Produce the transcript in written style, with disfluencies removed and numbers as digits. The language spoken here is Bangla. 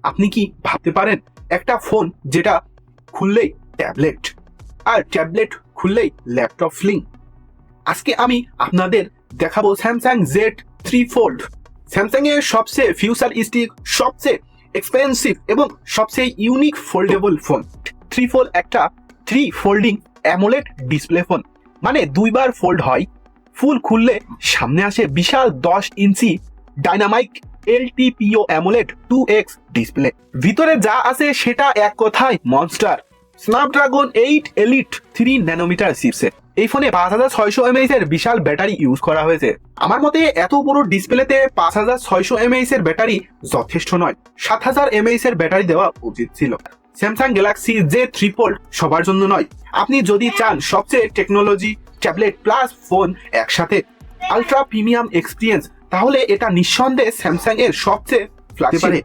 আপনি কি ভাবতে পারেন একটা ফোন যেটা খুললেই ট্যাবলেট আর ট্যাবলেট খুললেই ল্যাপটপ ফ্লিং? আজকে আমি আপনাদের দেখাবো স্যামসাং Z3 Fold, স্যামসাং এর সবচেয়ে ফিউচারিস্টিক, সবচেয়ে এক্সপেন্সিভ এবং সবচেয়ে ইউনিক ফোল্ডেবল ফোন। 3 Fold একটা 3 ফোল্ডিং অ্যামোলেড ডিসপ্লে ফোন, মানে দুইবার ফোল্ড হয়। ফুল খুললে সামনে আসে বিশাল 10 inch dynamic LTPO AMOLED 2X display. ভিতরে যা আছে সেটা এক কথায় monster. Snapdragon 8 elite 3 nanometre chipset. এই ফোনে 5600 mAh এর বিশাল ব্যাটারি ইউজ করা হয়েছে। আমার মতে এত বড় ডিসপ্লেতে 5600 mAh এর ব্যাটারি যথেষ্ট নয়, 7000 mAh এর ব্যাটারি দেওয়া উচিত ছিল। স্যামসাং গ্যালাক্সি Z3 Fold সবার জন্য নয়। আপনি যদি চান সবচেয়ে টেকনোলজি, ট্যাবলেট প্লাস ফোন একসাথে, আলট্রা প্রিমিয়াম এক্সপিরিয়েন্স, তাহলে এটা নিঃসন্দেহে স্যামসাং এর সবচেয়ে ফ্ল্যাগশিপ।